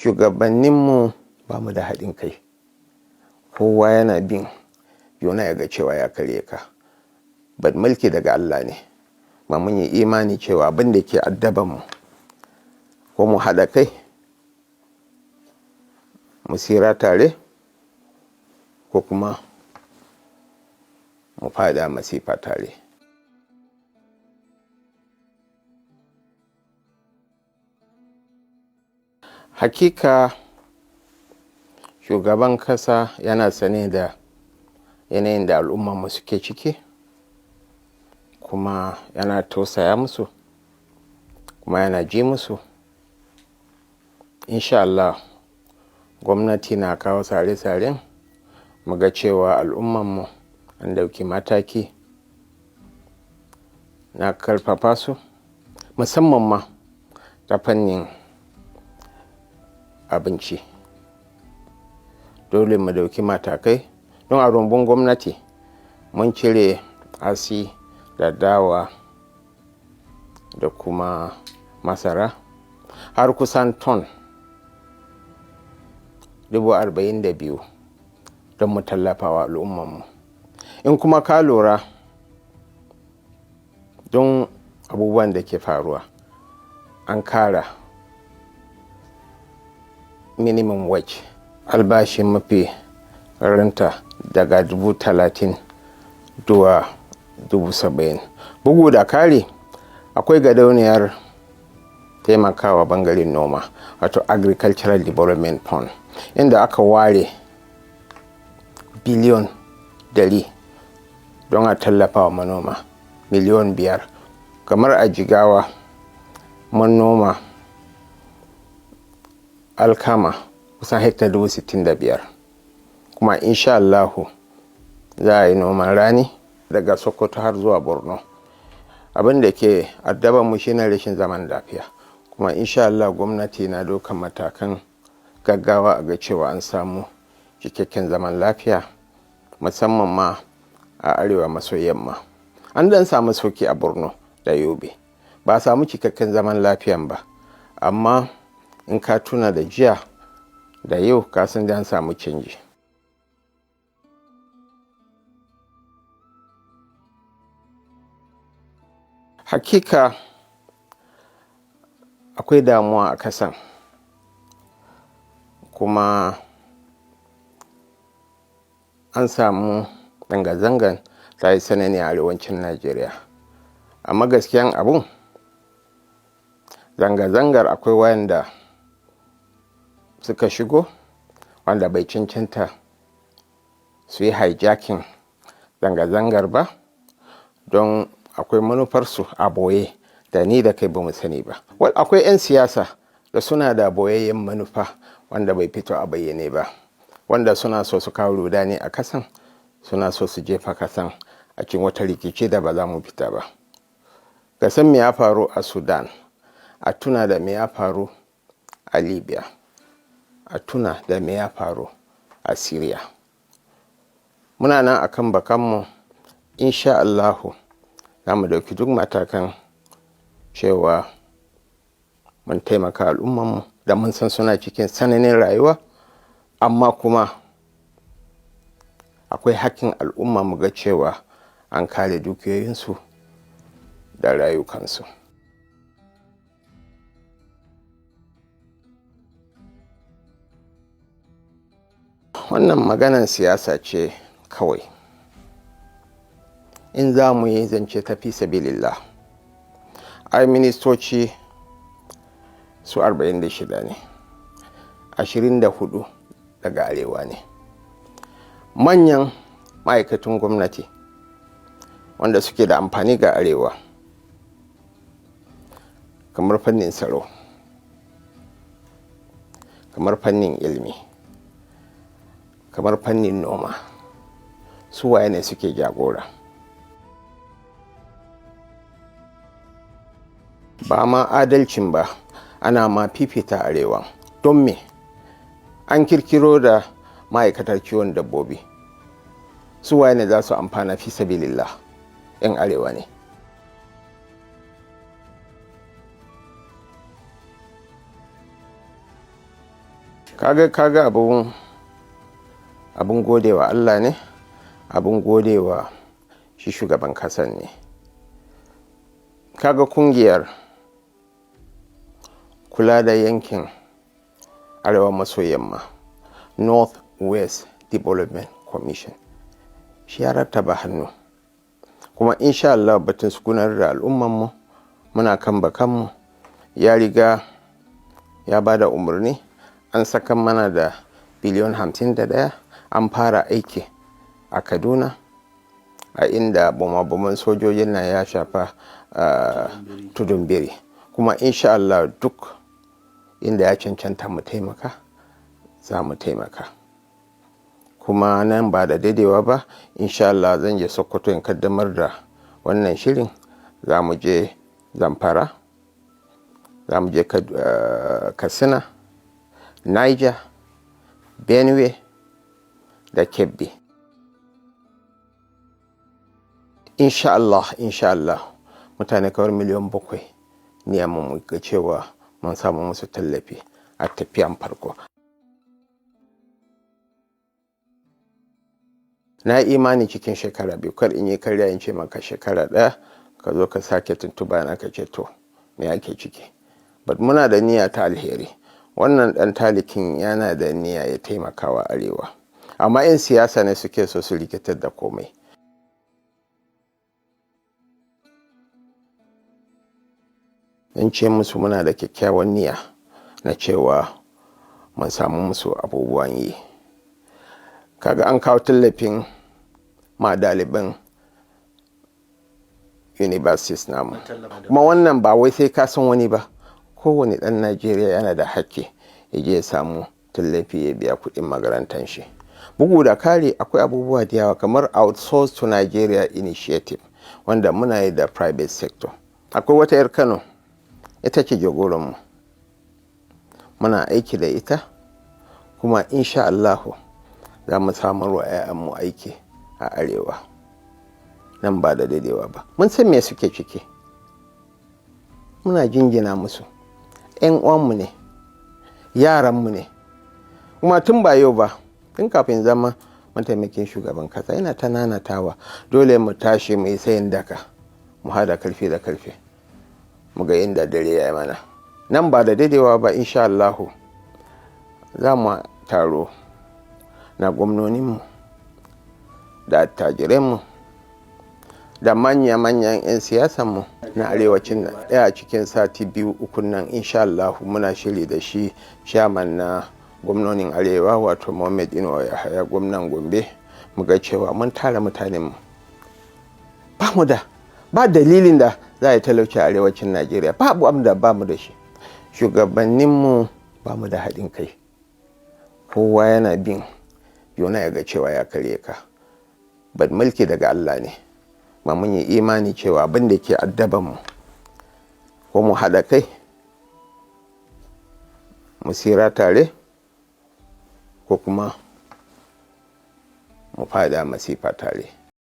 shugabanninmu ba mu da haɗin kai, kowa yana bin yona ya ga cewa ya karye ka. But mulki daga Allah ne, ba mun yi imani cewa abin da ke addaban mu ko mu haɗa kai mu tsira tare ko kuma mu fada masifa tare. Hakika shugaban kasa yana sane da yanayin da al'ummarmu suke ciki, kuma yana tausaya musu, kuma yana ji musu. Insha Allah gwamnati na kawo tsare-tsaren mu ga cewa al'ummarmu an dauki mataki na karfafa su, musamman ma ta fannin abinci. Dole mu dauki matakai don a rumbun gwamnati mun cire hatsi da dawa da kuma masara har kusan ton 42,000 don mu tallafa wa al'ummarmu. In kuma ka lura don abubuwan da ke faruwa, an kara minimum wage, albashi mafi ranta daga 30,000 zuwa 70,000. Bugu da kari akwai gadauniyar taimakawa bangaren noma, wato agricultural development fund, inda aka ware biliyon 100 don a tallafa wa manoma, miliyon 5. Kamar a Jigawa mun noma alkama kusan hektar 65,000, kuma insha Allahu za a yi noman rani daga Sokoto har zuwa Borno. Abin da ke addaban mu shine rashin zaman lafiya, kuma insha Allah gwamnati na dokan matakan gaggawa a ga cewa an samu cikakken zaman lafiya, musamman ma a arewa maso yamma. An dan samu sauki a Borno da Yobe, ba samu cikakken zaman lafiyan ba, amma in ka tuna da jiya da yau ka san da an samu canji. Hakika akwai damuwa a kasan, kuma an samu zanga-zangan ta yi sanani a arewacin Najeriya. Amma gaskiyan abun, zanga-zangar akwai wayanda suka shigo wanda bai cancanta su yi hijacking zanga-zangar ba, don akwai manufarsu a boye da ni da kai ba mu sani ba. Akwai 'yan siyasa da suna da boyayyen manufa wanda bai fito a bayyane ba, wanda suna so su kawo rudani a kasan, suna so su jefa kasan a cikin wata rikici da ba za mu fita ba. Ka san me ya faru a Sudan, a tuna da me ya faru a Libya, a tuna da me ya faru a Syria. Muna nan akan bakanmu, insha Allahu za mu dauki duk matakan cewa mun taimaka al'ummarmu da mun san suna cikin sananin rayuwa, amma kuma akwai hakkin al'umma mu ga cewa an kare dukiyoyinsu da rayukansu. Wannan maganan siyasa ce kawai. In za mu yi zance ta fi sabilillah, ai ministoci su 46 ne, 24 daga arewa ne. Manyan ma'aikatan gwamnati wanda suke da amfani ga arewa, kamar fannin tsaro, kamar fannin ilimi, kamar fannin noma, su waye ne suke jagora? Ba ma adalcin ba, ana ma fifita arewa. Don me? An kirkiro da ma'aikatar kiwon dabbobi, su waye ne za su amfana fi sabilillah? 'Yan arewa ne. kaga abun godewa Allah ne, abun godewa shi shugaban kasan ne. Kaga kungiyar kula da yankin arewa maso yamma, North West Development Commission, shi ya rattaba hannu, kuma insha Allah batun sukunar da al'ummanmu muna kan bakanmu. Ya riga ya ba da umarni, an saka mana da biliyon 51, an fara aiki a Kaduna, a inda bumabuman sojojin na ya shafa tudun biri, kuma insha Allah duk inda ya cancanta mu taimaka za mu taimaka. Kuma nan ba da daidaiwa ba insha Allah zan je Sokoto in kaddamar da wannan shirin. Za mu je Zamfara, za mu je Katsina, Niger, Benue da Kebbi. Insha Allah mutane kawar miliyan 7 ne mu ga cewa mun samu musu tallafi a tafiyan farko. Na imani cikin shekara 2, kar in yi karya in ce maka shekara 1 ka zo ka sake tuntuba na ka ce to me ake ciki. But muna da niyya ta alheri. Wannan dan talikin yana da niyya ya taimakawa arewa, amma in siyasa ne suke so su rikitar da komai. In ce musu muna da kyakkyawan niyya na cewa mun samu musu abubuwan yi. Kaga an kawo tallafin ma ɗaliban universities namu, kuma wannan ba wai sai ka san wani ba, kowane ɗan Najeriya yana da haƙƙi ya je ya samu tallafi ya biya kuɗin makarantar shi. Bugu da kare akwai abubuwa da yawa kamar Outsource to Nigeria Initiative, wanda muna yi da private sector. Akwai wata 'yar Kano, ita ce jagoranmu, muna aiki da ita, kuma insha Allahu za mu samar wa 'ya'yanmu aiki a arewa nan ba da daidaiwa ba. Mun san me suke ciki, muna jingina musu. 'Yan uwanmu ne, yaranmu ne, kuma tun ba yau ba, tun kafin zama mataimakin shugaban kasa yana ta nanatawa dole mu tashi mu yi sayin daka, mu hada karfi da karfe, mu ga inda dare ya yi mana. Nan ba da daidaiwa ba insha Allahu za mu taro na gwamnoninmu da attajiranmu da manya-manyan 'yan siyasanmu na arewacin nan. A cikin sati 2-3 nan insha Allahu muna shiri da shi chairman na gwamnonin arewa, wato Muhammad Inuwa Yahaya, gwamnan Gombe, mu ga cewa mun tara mutanenmu. Ba dalilin da za a yi talauci a arewacin Najeriya, babu abin da ba mu da shi. Shugabanninmu ba mu da haɗin kai, kowa yana bin yona ya ga cewa ya karye ka. Bad mulki daga Allah ne, ma mun yi imani cewa abin da ke addabanmu ko mu haɗa kai mu sira tare ko kuma mu fada masifa tare.